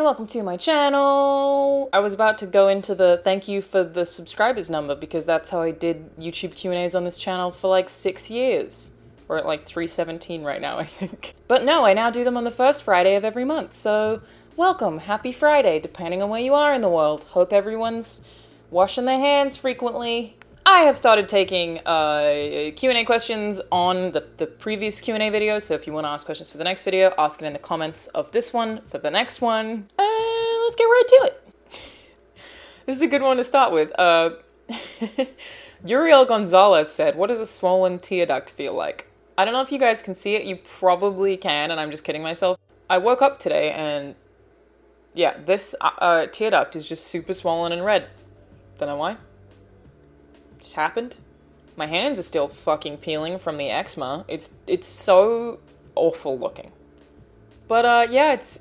welcome to my channel. I was about to go into the thank you for the subscribers number because that's how I did YouTube Q&As on this channel for like 6 years. We're at like 317 right now, I think. But no, I now do them on the first Friday of every month, so welcome, happy Friday, depending on where you are in the world. Hope everyone's washing their hands frequently. I have started taking Q&A questions on the previous Q&A video, so if you want to ask questions for the next video, ask it in the comments of this one for the next one. Let's get right to it. This is a good one to start with. Uriel Gonzalez said, what does a swollen tear duct feel like? I don't know if you guys can see it, you probably can, and I'm just kidding myself. I woke up today and, yeah, this tear duct is just super swollen and red. Don't know why. Just happened. My hands are still fucking peeling from the eczema. It's so awful looking. But yeah, it's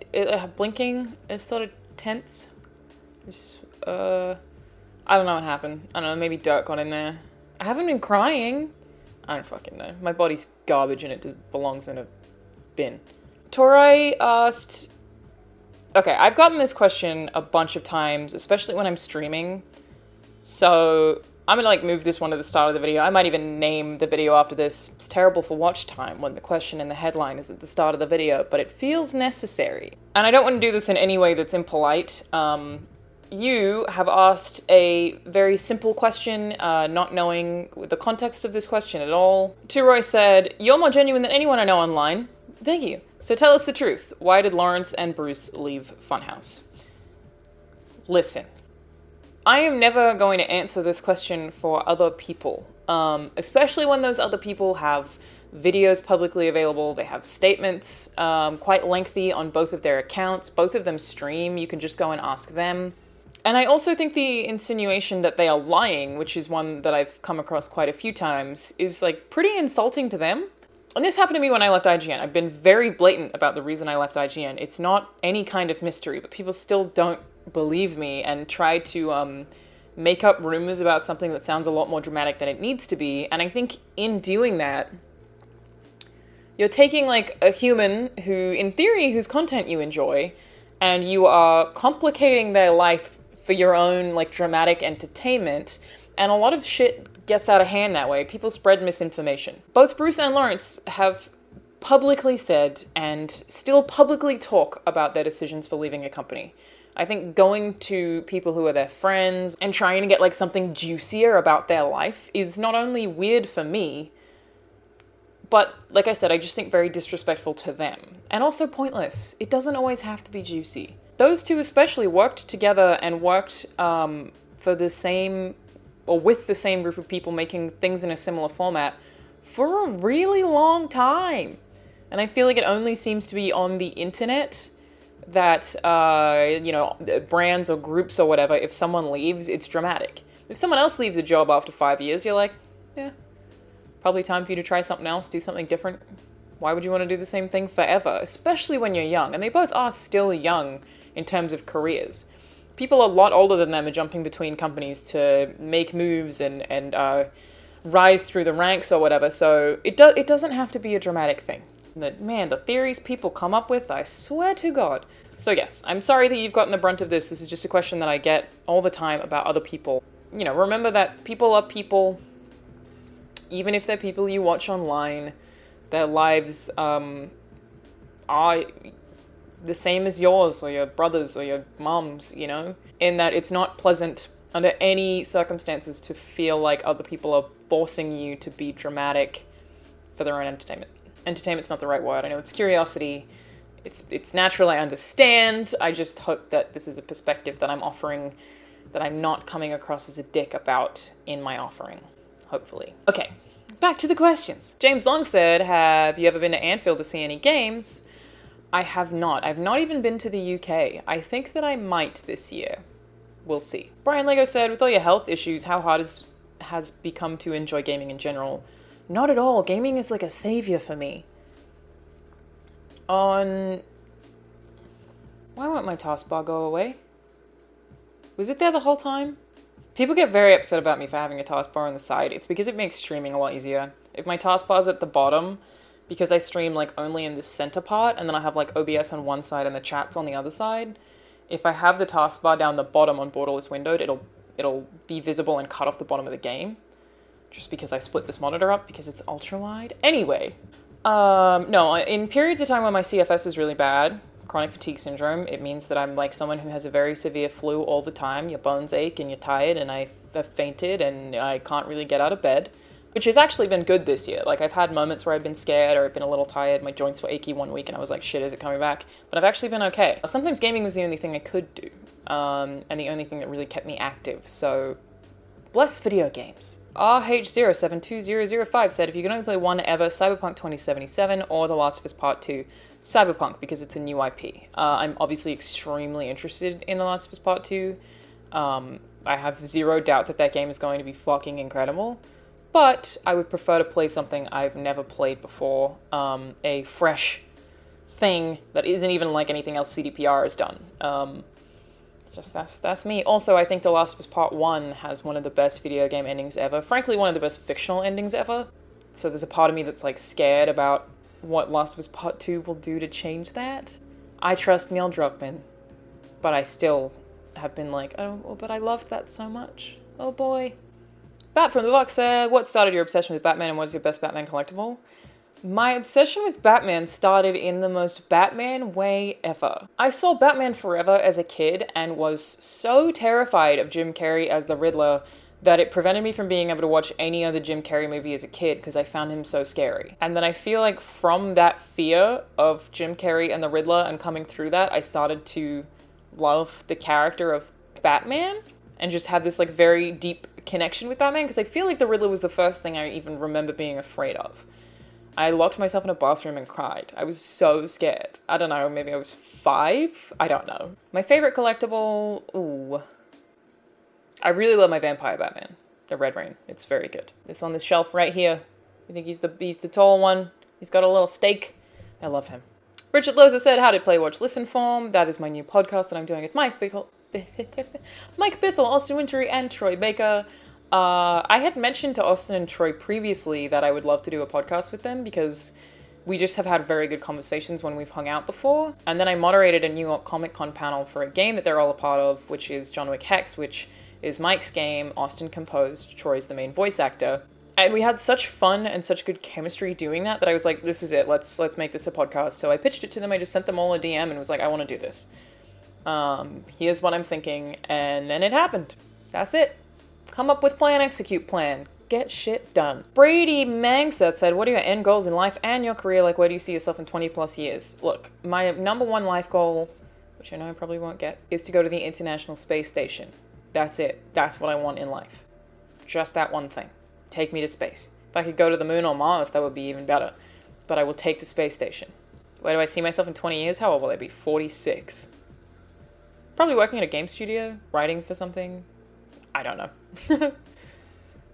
blinking. It's sort of tense. There's, I don't know what happened. I don't know, maybe dirt got in there. I haven't been crying. I don't fucking know. My body's garbage and it just belongs in a bin. Torai asked... Okay, I've gotten this question a bunch of times, especially when I'm streaming. So I'm gonna like move this one to the start of the video. I might even name the video after this. It's terrible for watch time when the question in the headline is at the start of the video, but it feels necessary. And I don't want to do this in any way that's impolite. You have asked a very simple question, not knowing the context of this question at all. Turoy said, "You're more genuine than anyone I know online." Thank you. So tell us the truth. Why did Lawrence and Bruce leave Funhaus? Listen. I am never going to answer this question for other people, especially when those other people have videos publicly available. They have statements, quite lengthy on both of their accounts. Both of them stream. You can just go and ask them. And I also think the insinuation that they are lying, which is one that I've come across quite a few times, is like pretty insulting to them. And this happened to me when I left IGN. I've been very blatant about the reason I left IGN. It's not any kind of mystery, but people still don't believe me and try to make up rumors about something that sounds a lot more dramatic than it needs to be. And I think in doing that, you're taking like a human who, in theory, whose content you enjoy, and you are complicating their life for your own like dramatic entertainment. And a lot of shit gets out of hand that way. People spread misinformation. Both Bruce and Lawrence have publicly said and still publicly talk about their decisions for leaving a company. I think going to people who are their friends and trying to get like something juicier about their life is not only weird for me, but like I said, I just think very disrespectful to them. And also pointless. It doesn't always have to be juicy. Those two especially worked together and worked for the same, or with the same group of people making things in a similar format for a really long time. And I feel like it only seems to be on the internet that, you know, brands or groups or whatever, if someone leaves, it's dramatic. If someone else leaves a job after 5 years, you're like, yeah, probably time for you to try something else, do something different. Why would you want to do the same thing forever? Especially when you're young. And they both are still young in terms of careers. People a lot older than them are jumping between companies to make moves and rise through the ranks or whatever. So it doesn't have to be a dramatic thing. Man, the theories people come up with, I swear to God. So yes, I'm sorry that you've gotten the brunt of this. This is just a question that I get all the time about other people. You know, remember that people are people. Even if they're people you watch online, their lives are the same as yours or your brother's or your mom's, you know? In that it's not pleasant under any circumstances to feel like other people are forcing you to be dramatic for their own entertainment. Entertainment's not the right word. I know it's curiosity. It's natural, I understand. I just hope that this is a perspective that I'm offering that I'm not coming across as a dick about in my offering. Hopefully. Okay, back to the questions. James Long said, have you ever been to Anfield to see any games? I have not. I've not even been to the UK. I think that I might this year. We'll see. Brian Lego said, with all your health issues, how hard has become to enjoy gaming in general? Not at all. Gaming is like a savior for me. Why won't my taskbar go away? Was it there the whole time? People get very upset about me for having a taskbar on the side. It's because it makes streaming a lot easier. If my taskbar's at the bottom, because I stream like only in the center part, and then I have like OBS on one side and the chats on the other side, if I have the taskbar down the bottom on borderless windowed, it'll be visible and cut off the bottom of the game. Just because I split this monitor up because it's ultra wide. Anyway, no, in periods of time when my CFS is really bad, chronic fatigue syndrome, it means that I'm like someone who has a very severe flu all the time. Your bones ache and you're tired, and I have fainted and I can't really get out of bed, which has actually been good this year. Like, I've had moments where I've been scared or I've been a little tired. My joints were achy one week and I was like, shit, is it coming back? But I've actually been okay. Sometimes gaming was the only thing I could do, and the only thing that really kept me active. So, bless video games. RH072005 said, if you can only play one ever, Cyberpunk 2077 or The Last of Us Part 2. Cyberpunk, because it's a new IP. I'm obviously extremely interested in The Last of Us Part 2. I have zero doubt that game is going to be fucking incredible. But I would prefer to play something I've never played before. A fresh thing that isn't even like anything else CDPR has done. That's me. Also, I think The Last of Us Part 1 has one of the best video game endings ever. Frankly, one of the best fictional endings ever. So there's a part of me that's like scared about what Last of Us Part 2 will do to change that. I trust Neil Druckmann, but I still have been like, oh, but I loved that so much. Oh boy. Bat from the Box said, what started your obsession with Batman and what is your best Batman collectible? My obsession with Batman started in the most Batman way ever. I saw Batman Forever as a kid and was so terrified of Jim Carrey as the Riddler that it prevented me from being able to watch any other Jim Carrey movie as a kid because I found him so scary. And then I feel like from that fear of Jim Carrey and the Riddler and coming through that, I started to love the character of Batman and just have this like very deep connection with Batman because I feel like the Riddler was the first thing I even remember being afraid of. I locked myself in a bathroom and cried. I was so scared. I don't know, maybe I was 5? I don't know. My favorite collectible, ooh. I really love my Vampire Batman, the Red Rain. It's very good. It's on this shelf right here. I think he's the tall one. He's got a little stake. I love him. Richard Loza said, how did Play, Watch, Listen form? That is my new podcast that I'm doing with Mike Bithell, Austin Wintory, and Troy Baker. I had mentioned to Austin and Troy previously that I would love to do a podcast with them because we just have had very good conversations when we've hung out before. And then I moderated a New York Comic Con panel for a game that they're all a part of, which is John Wick Hex, which is Mike's game. Austin composed, Troy's the main voice actor. And we had such fun and such good chemistry doing that I was like, this is it, let's make this a podcast. So I pitched it to them, I just sent them all a DM and was like, I want to do this. Here's what I'm thinking, and then it happened. That's it. Come up with plan, execute plan. Get shit done. Brady Mangset said, what are your end goals in life and your career? Like, where do you see yourself in 20 plus years? Look, my number one life goal, which I know I probably won't get, is to go to the International Space Station. That's it. That's what I want in life. Just that one thing. Take me to space. If I could go to the moon or Mars, that would be even better. But I will take the space station. Where do I see myself in 20 years? How old will I be? 46. Probably working at a game studio, writing for something. I don't know.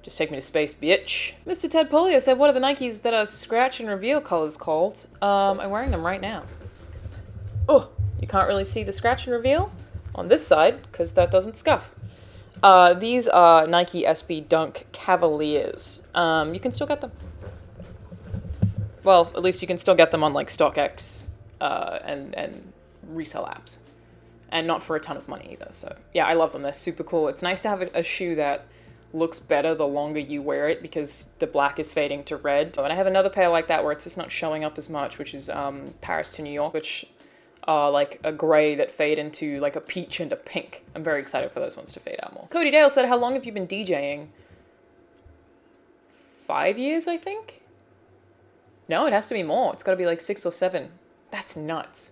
Just take me to space, bitch. Mr. Ted Polio said, what are the Nikes that are scratch and reveal colors called? I'm wearing them right now. Oh, you can't really see the scratch and reveal on this side because that doesn't scuff. These are Nike SB Dunk Cavaliers. You can still get them. Well, at least you can still get them on like StockX and resale apps. And not for a ton of money either. So yeah, I love them. They're super cool. It's nice to have a shoe that looks better the longer you wear it because the black is fading to red. And I have another pair like that where it's just not showing up as much, which is Paris to New York, which are like a gray that fade into like a peach and a pink. I'm very excited for those ones to fade out more. Cody Dale said, how long have you been DJing? 5 years, I think? No, it has to be more. It's got to be like 6 or 7. That's nuts.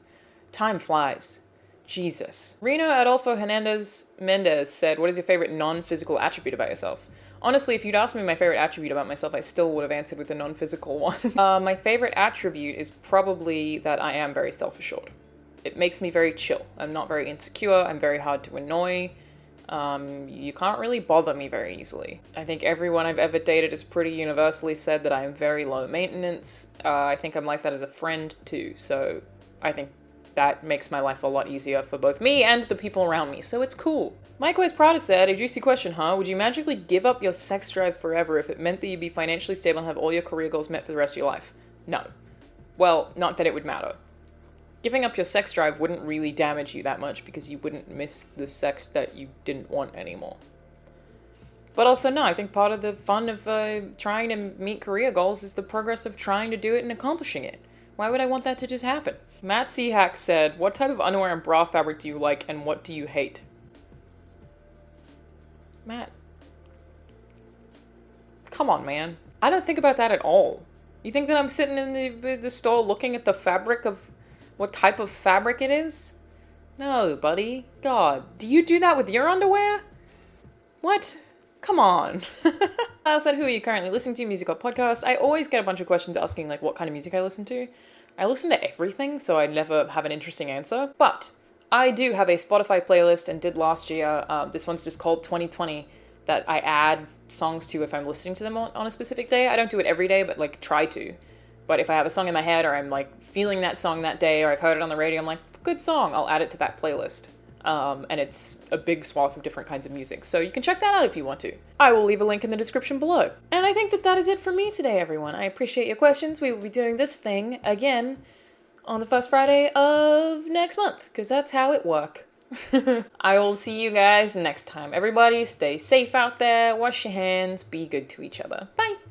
Time flies. Jesus. Reno Adolfo Mendez said, what is your favorite non-physical attribute about yourself? Honestly, if you'd asked me my favorite attribute about myself, I still would have answered with the non-physical one. My favorite attribute is probably that I am very self-assured. It makes me very chill. I'm not very insecure. I'm very hard to annoy. You can't really bother me very easily. I think everyone I've ever dated has pretty universally said that I am very low maintenance. I think I'm like that as a friend too. So I think that makes my life a lot easier for both me and the people around me, so it's cool. Mike West Prada said, a juicy question, huh? Would you magically give up your sex drive forever if it meant that you'd be financially stable and have all your career goals met for the rest of your life? No. Well, not that it would matter. Giving up your sex drive wouldn't really damage you that much because you wouldn't miss the sex that you didn't want anymore. But also, no, I think part of the fun of trying to meet career goals is the progress of trying to do it and accomplishing it. Why would I want that to just happen? Matt Seahack said, what type of underwear and bra fabric do you like and what do you hate? Matt. Come on, man. I don't think about that at all. You think that I'm sitting in the store looking at the fabric of what type of fabric it is? No, buddy. God, do you do that with your underwear? What? Come on. I said, who are you currently listening to? Music or podcast? I always get a bunch of questions asking like what kind of music I listen to. I listen to everything, so I never have an interesting answer. But I do have a Spotify playlist and did last year. This one's just called 2020 that I add songs to if I'm listening to them on a specific day. I don't do it every day, but like try to. But if I have a song in my head or I'm like feeling that song that day or I've heard it on the radio, I'm like, good song, I'll add it to that playlist. And it's a big swath of different kinds of music. So you can check that out if you want to. I will leave a link in the description below. And I think that is it for me today, everyone. I appreciate your questions. We will be doing this thing again on the first Friday of next month, because that's how it works. I will see you guys next time. Everybody stay safe out there, wash your hands, be good to each other. Bye!